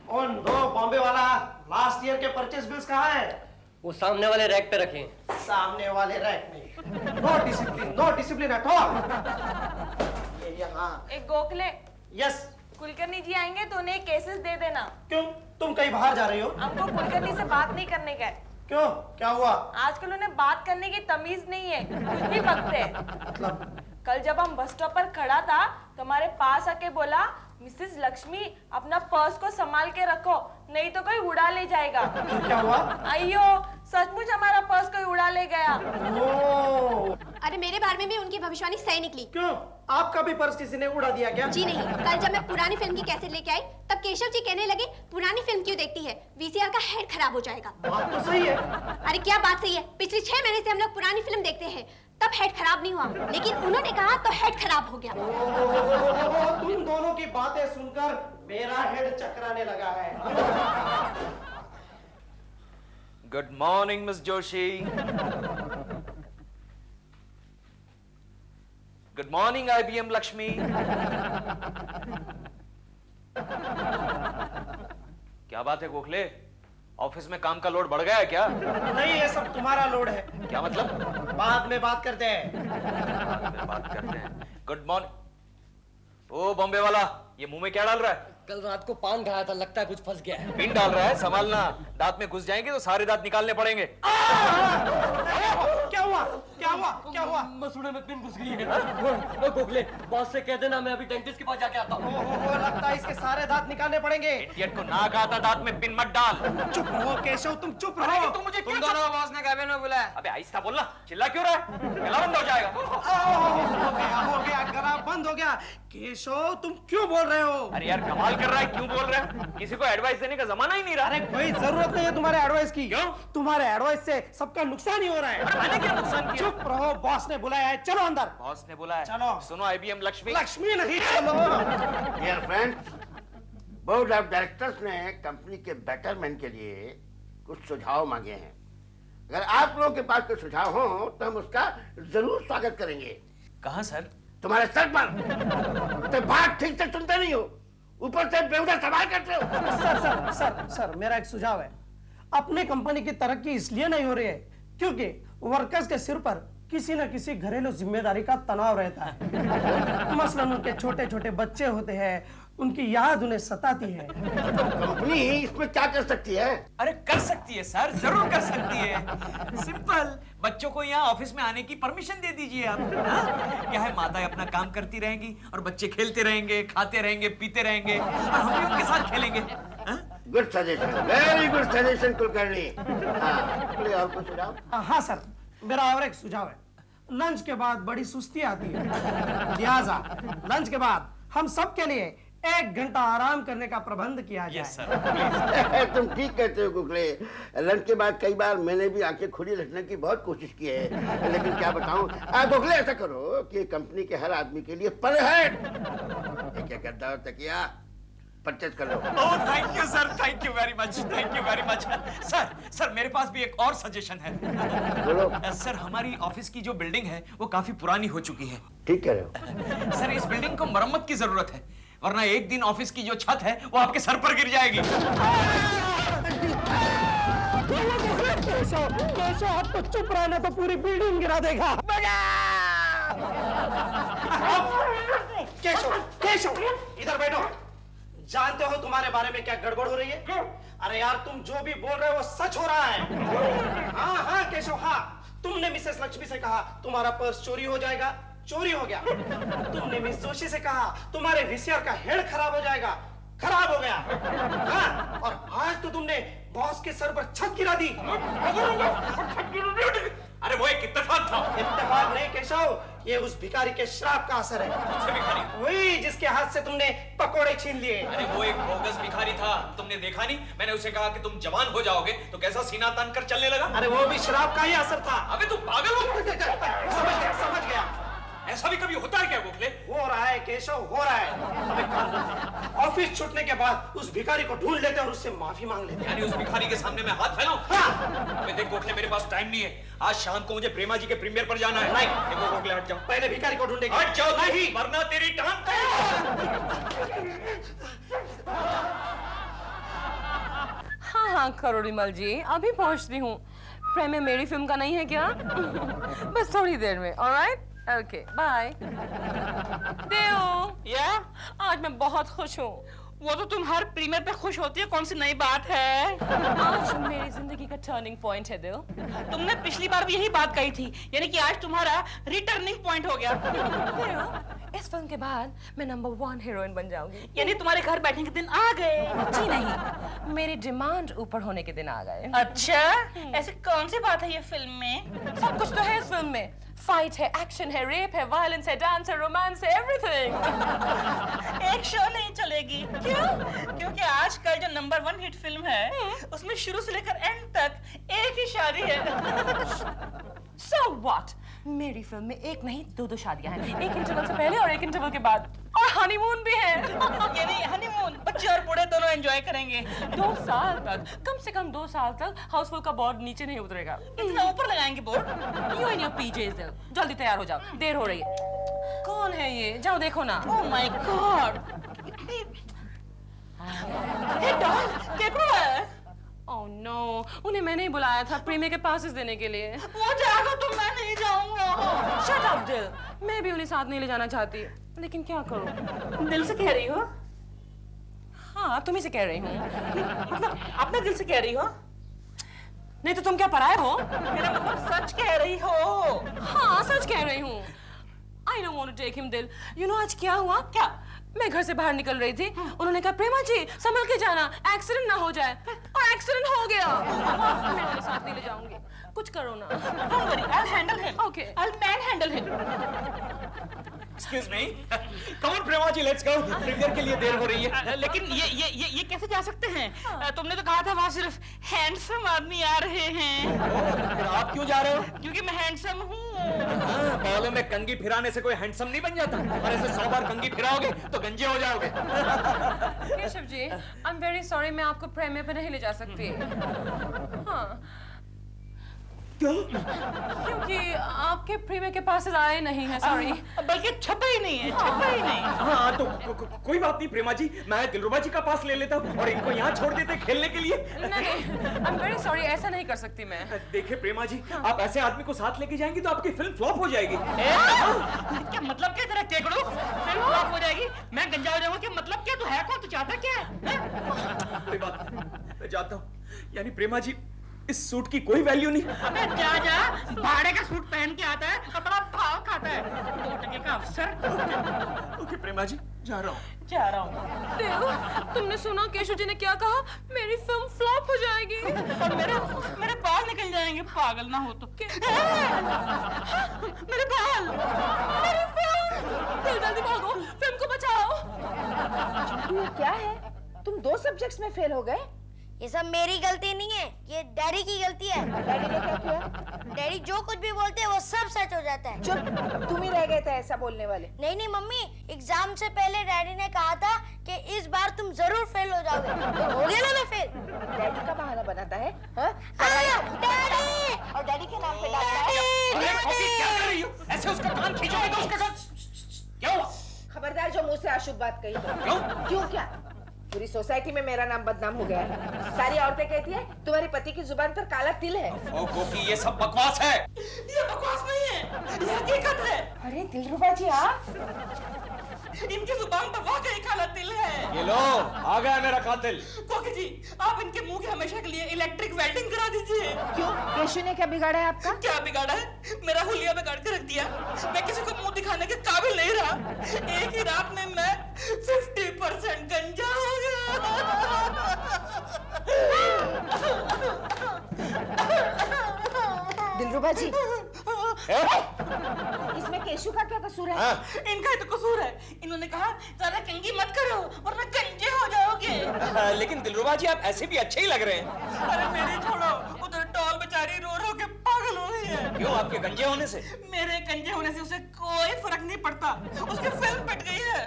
Oh no Bombay वाला, लास्ट ईयर के परचेज बिल्स कहाँ है? वो सामने वाले रैक पे रखें। सामने वाले रैक में। No discipline at all. ये यहाँ। एक गोखले, यस। कुलकर्णी जी आएंगे तो उन्हें केसेस दे देना। क्यों? तुम कहीं बाहर जा रही हो? हमको कुलकर्णी से बात नहीं करने का है। क्यों? क्या हुआ? आजकल उन्हें बात करने की तमीज नहीं है, कुछ भी बकते हैं। मतलब? कल जब हम बस स्टॉप पर खड़ा था तो हमारे पास आके बोला, मिसेस लक्ष्मी अपना पर्स को संभाल के रखो, नहीं तो कोई उड़ा ले जाएगा। क्या हुआ? अयो, सचमुच हमारा पर्स कोई उड़ा ले गया। अरे मेरे बारे में भी उनकी भविष्यवाणी सही निकली। क्यों? आपका भी पर्स किसी ने उड़ा दिया क्या? जी नहीं, कल जब मैं पुरानी फिल्म की कैसेट लेके आई तब केशव जी कहने लगे, पुरानी फिल्म क्यों देखती है, वीसीआर का हेड खराब हो जाएगा। बात तो सही है। अरे क्या बात सही है, पिछले 6 महीने से हम लोग पुरानी फिल्म देखते हैं, तब हेड खराब नहीं हुआ, लेकिन उन्होंने कहा तो हेड खराब हो गया। तुम दोनों की बातें सुनकर मेरा हेड चकराने लगा है। Good morning miss Joshi. Good morning IBM Lakshmi. क्या बात है गोखले, ऑफिस में काम का लोड बढ़ गया है क्या? नहीं, ये सब तुम्हारा लोड है। क्या मतलब? बाद में बात करते हैं। बाद में बात करते हैं। Good morning. ओ बॉम्बे वाला, ये मुंह में क्या डाल रहा है? कल रात को पान खाया था, लगता है कुछ फंस गया है। पिन डाल रहा है, संभालना, दांत में घुस जाएंगे तो सारे दांत निकालने पड़ेंगे। क्या हुआ? क्या हुआ? क्या हुआ? मसूड़े में पिन घुस गई है। गोखले, बॉस से कह देना मैं अभी डेंटिस्ट के पास जाके आता हूँ। लगता है इसके सारे दांत निकालने पड़ेगे। इडियट को ना कहा था दांत में पिन मत डाल। चुप रहो केशव, तुम चुप रहो। तुम मुझे तुम दोनों बॉस ने कैबिन में बुलाया। अबे आहिस्ता बोलना, चिल्ला क्यों रहा है? गला बंद हो जाएगा। हो गया, गला बंद हो गया। केशव तुम क्यों बोल रहे हो? अरे यार कमाल कर रहा है, क्यों बोल रहा है? किसी को एडवाइस देने का जमाना ही नहीं रहा। अरे कोई जरूरत नहीं है तुम्हारे एडवाइस की। क्यों? तुम्हारे एडवाइस से सबका नुकसान ही हो रहा है। मैंने क्या नुकसान किया? चुप रहो, बॉस ने बुलाया है, चलो अंदर। बॉस ने बोला है। चलो। सुनो IBM लक्ष्मी। लक्ष्मी नहीं, चलो। Dear friends, board of directors ने कंपनी के बेटरमेंट के लिए कुछ सुझाव मांगे हैं। अगर आप लोगों के पास कोई सुझाव हो तो हम उसका जरूर स्वागत करेंगे। कहाँ सर? तुम्हारे सर पर। तो बात ठीक से सुनते नहीं हो, ऊपर से बेहुदा सवाल करते हो। सर मेरा एक सुझाव है। अपने कंपनी की तरक्की इसलिए नहीं हो रही है क्योंकि वर्कर्स के सिर पर किसी न किसी घरेलू जिम्मेदारी का तनाव रहता है। मसलन उनके छोटे छोटे बच्चे होते हैं, उनकी याद उन्हें सताती है। कंपनी इसमें क्या कर सकती है? अरे कर सकती है सर, जरूर कर सकती है। सिंपल, बच्चों को यहाँ ऑफिस में आने की परमिशन दे दीजिए आप। हाँ? क्या है, माताएं अपना काम करती रहेंगी और बच्चे खेलते रहेंगे, खाते रहेंगे, पीते रहेंगे और हम भी उनके साथ खेलेंगे। Good suggestion, very good suggestion Kulkarni. हाँ, कोई और कुछ सुझाव? हाँ सर, मेरा और एक सुझाव है। लंच के बाद बड़ी सुस्ती आती है, लिहाजा लंच के बाद हम सब के लिए 1 घंटा आराम करने का प्रबंध किया जाए। Yes sir. तुम ठीक कहते हो गोखले। लंच के बाद कई बार मैंने भी आंखें खुली रखने की बहुत कोशिश की है, लेकिन क्या बताऊं। गोखले, ऐसा करो कि कंपनी के हर आदमी के लिए पर हेड क्या करता हो तकिया परचेज कर लो। Oh thank you sir, thank you very much, thank you very much. Sir मेरे पास भी एक और सजेशन है। बोलो। सर, हमारी ऑफिस की जो बिल्डिंग है वो काफी पुरानी हो चुकी है। ठीक कह रहे हो। सर, इस बिल्डिंग को मरम्मत की जरूरत है, वरना एक दिन ऑफिस की जो छत है वो आपके सर पर गिर जाएगी। केशव, आपको चुप रहना तो पूरी बिल्डिंग गिरा देगा। केशव, इधर बैठो। जानते हो तुम्हारे बारे में क्या गड़बड़ हो रही है? अरे यार, तुम जो भी बोल रहे हो वो सच हो रहा है। हाँ केशव, हाँ, तुमने मिसेस लक्ष्मी से कहा तुम्हारा पर्स चोरी हो जाएगा, चोरी हो गया। तुमने मिस जोशी से कहा तुम्हारे वीसीआर का हेड खराब हो जाएगा, खराब हो गया। हाँ, और आज तो तुमने बॉस के सर पर छत गिरा दी। अरे वो एक इत्तेफाक था। इत्तेफाक नहीं केशव, ये उस भिखारी के श्राप का असर है। कौन सा भिखारी? वही जिसके हाथ से तुमने पकोड़े छीन लिए। अरे वो एक बोगस भिखारी था, तुमने देखा नहीं? मैंने उसे कहा कि तुम जवान हो जाओगे तो कैसा सीना तान कर चलने लगा। अरे वो भी शराब का ही असर था। अबे तू पागल हो? समझ गया। ऐसा भी कभी होता है क्या गोखले? हो रहा है केशव, हो रहा है। अब एक काम करते हैं, ऑफिस छूटने के बाद उस भिखारी को ढूंढ लेते हैं और उससे माफी मांग लेते हैं। यानी उस भिखारी के सामने मैं हाथ फैलाऊं? हाँ। अबे देख गोखले, मेरे पास टाइम नहीं है। आज शाम को मुझे प्रेमा जी के प्रीमियर पर जाना है। नहीं। देखो गोखले, हट जाओ। पहले भिखारी को ढूंढेंगे। हट जाओ नहीं, वरना तेरी टांग। हाँ करोड़ीमल जी, अभी पहुंचती हूँ। प्रेम मेरी फिल्म का नहीं है क्या? बस थोड़ी देर में। Alright, okay, bye. देव, या आज मैं बहुत खुश हूँ। वो तो तुम हर प्रीमियर पे खुश होती है, कौन सी नई बात है? आज मेरी जिंदगी का टर्निंग पॉइंट है देव। तुमने पिछली बार भी यही बात कही थी, यानी कि आज तुम्हारा रिटर्निंग पॉइंट हो गया। देव, इस फिल्म के बाद मैं नंबर 1 हीरोइन बन जाऊंगी। यानी तुम्हारे घर बैठने के दिन आ गए? जी नहीं, मेरी डिमांड ऊपर होने के दिन आ गए। अच्छा, ऐसी कौन सी बात है ये फिल्म में? सब कुछ तो है इस फिल्म में। फाइट है, एक्शन है, रेप है, वायलेंस है, डांस है, रोमांस है, एवरीथिंग। एक शो नहीं चलेगी। क्यों? क्योंकि आजकल जो नंबर 1 हिट फिल्म है उसमें शुरू से लेकर एंड तक एक ही शादी है। So what? मेरी फिल्म में एक नहीं 2 शादियां हैं, एक इंटरवल से पहले और एक इंटरवल के बाद, और हनीमून भी है। यानी हनीमून बच्चे और बूढ़े दोनों एंजॉय करेंगे। 2 साल तक, कम से कम 2 साल तक हाउसफुल का बोर्ड नीचे नहीं उतरेगा। इतना ऊपर लगाएंगे board? You and your PJs दिल, जल्दी तैयार हो जाओ, देर हो रही है। कौन है ये? जाओ देखो ना। Oh my God! ये डॉल केकड़ू है। Oh no, उन्हें मैंने ही बुलाया था प्रीमियर के पासेस देने के लिए। वो जाएगा तो मैं नहीं जाऊंगा। Shut up दिल, मैं भी उन्हें साथ नहीं ले जाना चाहती, लेकिन क्या करूं? दिल से कह रही हो? हाँ, तुम्ही से कह रही हूँ। मतलब अपने दिल से कह रही हो? नहीं तो तुम क्या पराये हो? मेरा मतलब सच कह रही हो? हाँ, सच कह रही हूँ। I don't want to take him दिल। You know आज क्या हुआ? क्या? मैं घर से बाहर निकल रही थी, उन्होंने कहा प्रेमा जी संभल के जाना, एक्सीडेंट ना हो जाए, और एक्सीडेंट हो गया। मैं उन्हें साथ नहीं ले जाऊंगी, कुछ करो ना। Don't worry, I'll handle him. Okay. I'll manhandle him. Excuse me. Come on Prema ji, let's go. Premiere के लिए देर हो रही है। लेकिन ये कैसे जा सकते हैं? तुमने तो कहा था वहाँ सिर्फ हैंडसम आदमी आ रहे हैं। फिर आप क्यों जा रहे हो? क्योंकि मैं हैंडसम हूँ। बालों में कंघी फिराने से कोई हैंडसम नहीं बन जाता, और ऐसे 100 बार कंघी फिराओगे तो गंजे हो जाओगे। Keshav ji, I'm very sorry, मैं आपको प्रीमियर पे नहीं ले जा सकती। हाँ। क्या? क्योंकि आपके प्रीमियर के पास आए नहीं है, सॉरी। बल्कि छपा ही नहीं है, छपा ही नहीं। हाँ तो कोई बात नहीं प्रेमा जी, मैं दिलरुबा जी का पास ले लेता हूँ और इनको यहाँ छोड़ देते खेलने के लिए। नहीं, आई एम वेरी सॉरी, ऐसा नहीं कर सकती मैं। देखिए प्रेमा जी, आप ऐसे आदमी को साथ लेके जाएंगी तो आपकी फिल्म फ्लॉप हो जाएगी। क्या मतलब क्या तेरा केकड़ू? फिल्म फ्लॉप हो जाएगी, मैं गंजा हो जाऊंगा, क्या मतलब क्या? तू है कौन? तू चाहता क्या है? कोई बात नहीं, मैं जाता हूँ। यानी प्रेमा जी, इस सूट की कोई वैल्यू नहीं। अबे जा जा, भाड़े का सूट पहन के आता है और बड़ा भाव खाता है। 2 टके का अफसर। ओके प्रेमा जी, जा रहा हूँ। जा रहा हूँ। देव, तुमने सुना केशव जी ने क्या कहा? मेरी फिल्म फ्लॉप हो जाएगी और मेरे बाल निकल जाएंगे, पागल ना हो तो। मेरे बाल, मेरी फिल्म! दिल, जल्दी भागो, फिल्म को बचाओ। चिंटू, ये क्या है? तुम 2 सब्जेक्ट्स में फेल हो गए। ये सब मेरी गलती नहीं है, ये डैडी की गलती है। डैडी ने क्या किया? डैडी जो कुछ भी बोलते हैं वो सब सच हो जाता है। चुप, तुम ही रह गए थे ऐसा बोलने वाले। नहीं नहीं मम्मी, एग्जाम से पहले डैडी ने कहा था कि इस बार तुम जरूर फेल हो जाओगे, तो हो गया ना मैं फेल। डैडी का बहाना बनाता है, हाँ? डैडी! और डैडी के नाम पे डालता है। अरे कॉफी क्या कर रही हो? ऐसे उसका कान खींचोगे तो उसका कान क्या हुआ? खबरदार जो मुंह से अशुभ बात कही तो। क्यों क्या? पूरी सोसाइटी में मेरा नाम बदनाम हो गया है। सारी औरतें कहती है तुम्हारे पति की जुबान पर काला तिल है। ओ गोपी, ये सब बकवास है। ये बकवास नहीं है, ये हकीकत है। अरे दिलरुबा जी आप, इनकी जुबान पर वाकई काला तिल है। ये लो, आ गया मेरा कातिल। कोकी जी, आप इनके मुंह के हमेशा के लिए इलेक्ट्रिक वेल्डिंग करा दीजिए। क्यों? केशु ने क्या बिगाड़ा है आपका? क्या बिगाड़ा है? मेरा हुलिया बिगाड़ के रख दिया। मैं किसी को मुंह दिखाने के काबिल नहीं रहा। एक ही रात में मैं 50% गंजा हो गया। दिलरुबा जी, इसमें केशु का क्या कसूर है? इनका ही तो कसूर है। इन्होंने कहा ज्यादा कंगी मत करो वरना गंजे हो जाओगे। लेकिन दिलरुबा जी, आप ऐसे भी अच्छे ही लग रहे हैं। अरे मेरी छोड़ो, उधर डॉल बेचारी रो रो के पागल हो गई है। क्यों, आपके गंजे होने से? मेरे गंजे होने से उसे कोई फर्क नहीं पड़ता। उसकी फिल्म पिट गई है।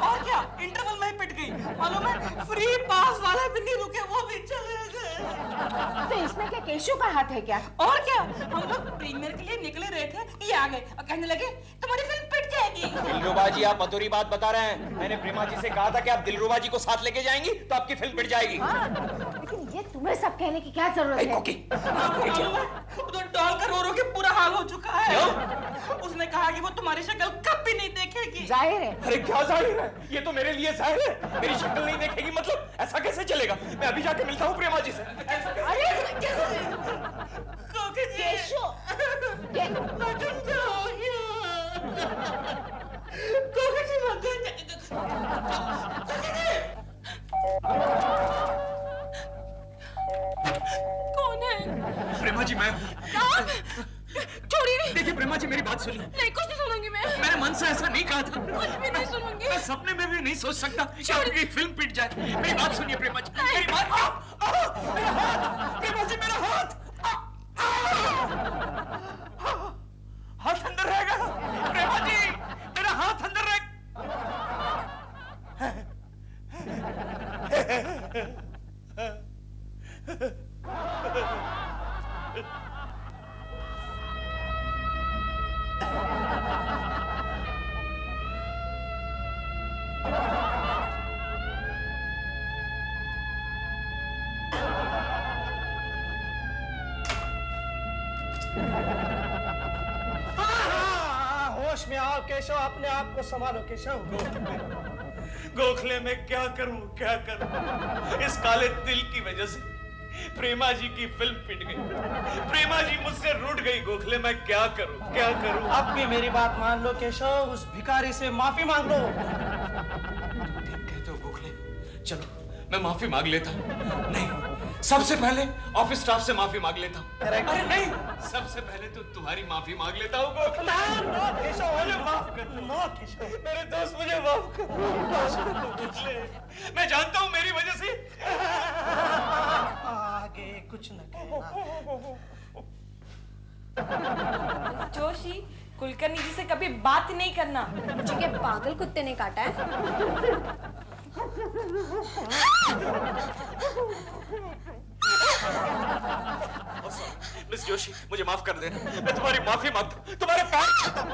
और क्या, इंटरवल में ही पिट गई। मालूम है, फ्री पास वाला भी नहीं रुके, वो भी चले गए। तो इसमें क्या केशु का हाथ है क्या? और क्या, हम लोग प्रीमियर के लिए निकले रहे थे, ये आ गए और कहने लगे तुम्हारी फिल्म पिट जाएगी। दिलरुबा जी, आप अधूरी बात बता रहे हैं। मैंने प्रेमा जी से कहा था कि आप दिलरुबा जी को साथ लेके जाएंगी तो आपकी फिल्म पिट जाएगी। हाँ, लेकिन ये तुम्हें सब कहने की क्या जरूरत है? उधर डॉल का रो रो के पूरा हाल हो चुका है। उसने कहा कि वो तुम्हारी शक्ल कभी नहीं देखेगी। जाहिर है। अरे क्या जाहिर है? ये तो मेरे लिए जाहिर है। मेरी शक्ल नहीं देखेगी मतलब? ऐसा कैसे चलेगा? मैं अभी जाके मिलता हूँ प्रेमा जी से। अरे केशु, मैं गंजा हो गया। कोकी जी, मैं गंजा। कौन है? प्रेमा जी, मैं छोड़िए। देखिए प्रेमा जी, मेरी बात सुनिए। नहीं, कुछ नहीं सुनूंगी मैं। मैंने मन से ऐसा नहीं कहा था। कुछ भी नहीं सुनूंगी। मैं सपने में भी नहीं सोच सकता कि आपकी फिल्म पिट जाए। मेरी बात सुनिए प्रेमा जी, मेरी बात। मेरा हाथ, प्रेमा जी, मेरा हाथ। हाथ अंदर रहेगा प्रेमा जी, मेरा हाथ अंदर रहेगा। होश में आओ केशव, अपने आप को संभालो केशव। गोखले में क्या करूं, क्या करूं? इस काले दिल की वजह से प्रेमा जी की फिल्म पिट गई। प्रेमा जी मुझसे रूठ गई। गोखले, मैं क्या करूं, क्या करूं? अब भी मेरी बात मान लो केशव, उस भिखारी से माफी मांग लो। ठीक कहते हो गोखले, चलो मैं माफी मांग लेता हूं। नहीं, सबसे पहले ऑफिस स्टाफ से माफी मांग लेता हूं। अरे नहीं, सबसे पहले तो तुम्हारी माफी मांग लेता हूं गोखले। मुझे माफ कर दो। मेरे दोस्त, मुझे माफ कर दो गोखले। मैं जानता हूं मेरी वजह से आगे कुछ न कहना। जोशी, कुलकर्णी जी से कभी बात नहीं करना। मुझे क्या पागल कुत्ते ने काटा है? मिस जोशी, मुझे माफ कर देना। मैं तुम्हारी माफी मांगता हूँ, तुम्हारे पैर छूता हूँ।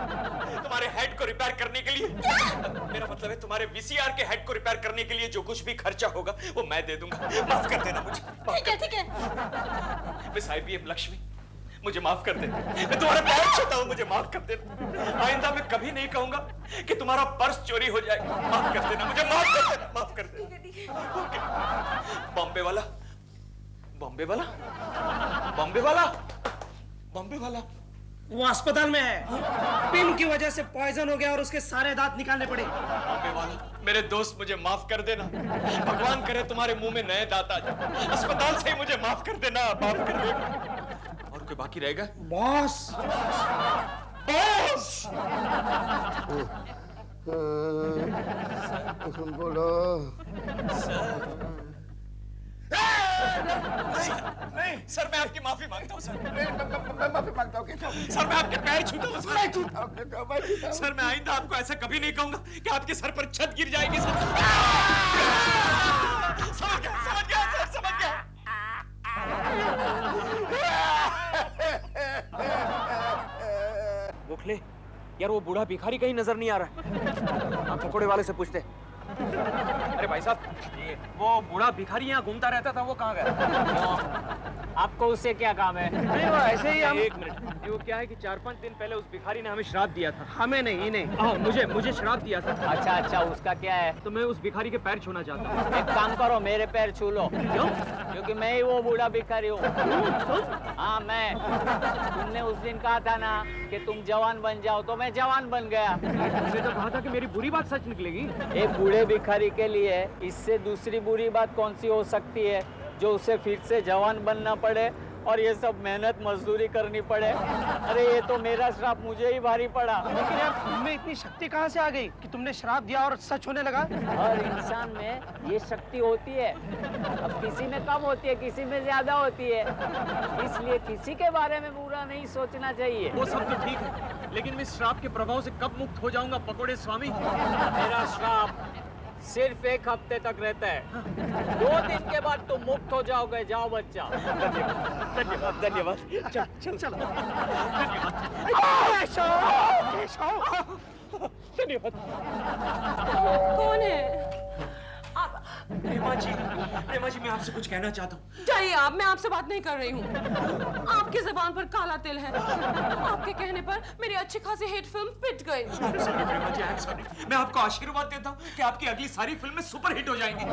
तुम्हारे हेड को रिपेयर करने के लिए, मेरा मतलब है तुम्हारे वीसीआर के हेड को रिपेयर करने के लिए जो कुछ भी खर्चा होगा वो मैं दे दूंगा। माफ कर देना मुझे। ठीक है। मिस IBM लक्ष्मी, मुझे माफ कर देना। मैं तुम्हारे पैर छूता हूँ, मुझे माफ कर देना। आइंदा मैं कभी नहीं कहूंगा कि तुम्हारा पर्स चोरी हो जाएगा। माफ कर देना मुझे, माफ कर देना, माफ कर देना। ओके। बॉम्बे वाला, बॉम्बे वाला, बॉम्बे वाला, बॉम्बे वाला वो अस्पताल में है। पिन की वजह से पॉइजन हो गया और उसके सारे दांत निकालने पड़े। बॉम्बे वाला, मेरे दोस्त मुझे माफ कर देना। भगवान करे तुम्हारे मुंह में नए दांत आ जाए। अस्पताल से ही मुझे माफ कर देना, माफ कर देना। और कोई बाकी रहेगा? बॉस, बॉस, बोलो। नहीं सर, मैं आपकी माफी मांगता हूँ सर। मैं माफी मांगता हूँ। सर मैं आपके पैर छूता हूँ सर। मैं छूता हूँ। सर मैं आइंदा आपको ऐसा कभी नहीं कहूंगा कि आपके सर पर छत गिर जाएगी सर। समझ गया सर, समझ गया। गोखले, यार वो बूढ़ा भिखारी कहीं नजर नहीं आ रहा है। आप पकोड़े वाले से पूछते। अरे भाई साहब, वो बूढ़ा भिखारी यहाँ घूमता रहता था, वो कहाँ गया? आपको उससे क्या काम है? नहीं वो ऐसे ही हम। एक मिनट, ये वो क्या है कि 4-5 दिन पहले उस भिखारी ने हमें श्राप दिया था। हमें नहीं, इन्हें। हाँ, मुझे श्राप दिया था। अच्छा, उसका क्या है? तो मैं उस भिखारी के पैर छूना चाहता हूँ। एक काम करो, मेरे पैर छू लो। क्यों? क्योंकि मैं ही वो बूढ़ा भिखारी हूँ। हाँ मैं। तुमने उस दिन कहा था ना कि तुम जवान बन जाओ, तो मैं जवान बन गया। तुमने तो कहा था कि मेरी बुरी बात सच निकलेगी। एक बूढ़े भिखारी के लिए इससे दूसरी बुरी बात कौन सी हो सकती है, जो उसे फिर से जवान बनना पड़े और ये सब मेहनत मजदूरी करनी पड़े। अरे ये तो मेरा श्राप मुझे ही भारी पड़ा। लेकिन यार तुमने इतनी शक्ति कहाँ से आ गई कि तुमने श्राप दिया और सच होने लगा? हर इंसान में ये शक्ति होती है। अब किसी में कम होती है, किसी में ज्यादा होती है, इसलिए किसी के बारे में बुरा नहीं सोचना चाहिए। वो सब तो ठीक है, लेकिन मैं इस श्राप के प्रभाव से कब मुक्त हो जाऊंगा पकोड़े स्वामी? मेरा श्राप सिर्फ 1 हफ्ते तक रहता है। 2 दिन के बाद तुम मुक्त हो जाओगे। जाओ बच्चा। धन्यवाद, धन्यवाद। चलो। धन्यवाद। कौन है आप? प्रेमा जी, मैं आपसे कुछ कहना चाहता हूँ। जाइए आप, मैं आपसे बात नहीं कर रही हूँ। आपकी ज़बान पर काला तिल है। आपके कहने पर मेरी अच्छी खासी हिट फिल्म पिट गई। Sorry Prema ji, I am sorry. मैं आपको आशीर्वाद देता हूँ कि आपकी अगली सारी फिल्में सुपर हिट हो जाएंगी।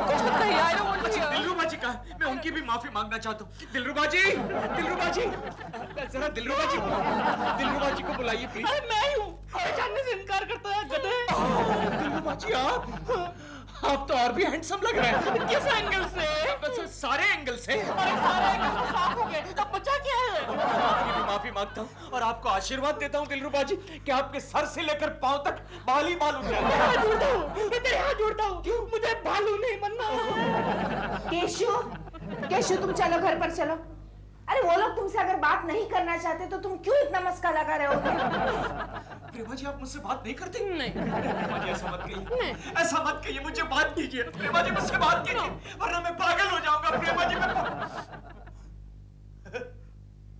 दिलरुबा जी का, मैं उनकी भी माफी मांगना चाहता हूँ। दिलरुबा जी, जरा दिलरुबा जी को बुलाइए प्लीज। मैं ही हूँ, पहचानने से इनकार करता है गधे। दिलरुबा जी, आप तो और भी हैंडसम लग रहे हैं। किस एंगल से? सारे एंगल से। अरे सारे एंगल तो साफ हो गए, अब बचा क्या है? आपकी भी माफी मांगता हूँ और आपको आशीर्वाद देता हूँ दिलरुबा जी कि आपके सर से लेकर पांव तक बाल ही बाल उठ जाए। मैं तेरे हाथ जोड़ता हूँ, मुझे भालू नहीं बनना। केशु तुम चलो घर पर चलो। अरे वो लोग तुमसे अगर बात नहीं करना चाहते तो तुम क्यों इतना मस्का लगा रहे हो? प्रेमा जी, आप मुझसे बात नहीं करती? नहीं। प्रेमा जी, ऐसा मत कहिए, ऐसा मत कहिए, मुझे बात कीजिए। प्रेमा जी, मुझसे बात कीजिए, वरना मैं पागल हो जाऊंगा। प्रेमा जी, मैं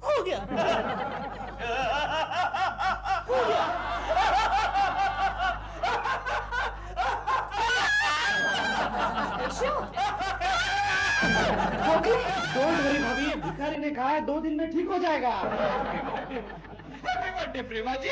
हो गया। डोंट वरी भाभी, भिखारी ने कहा है 2 दिन में ठीक हो जाएगा। प्रेमा जी,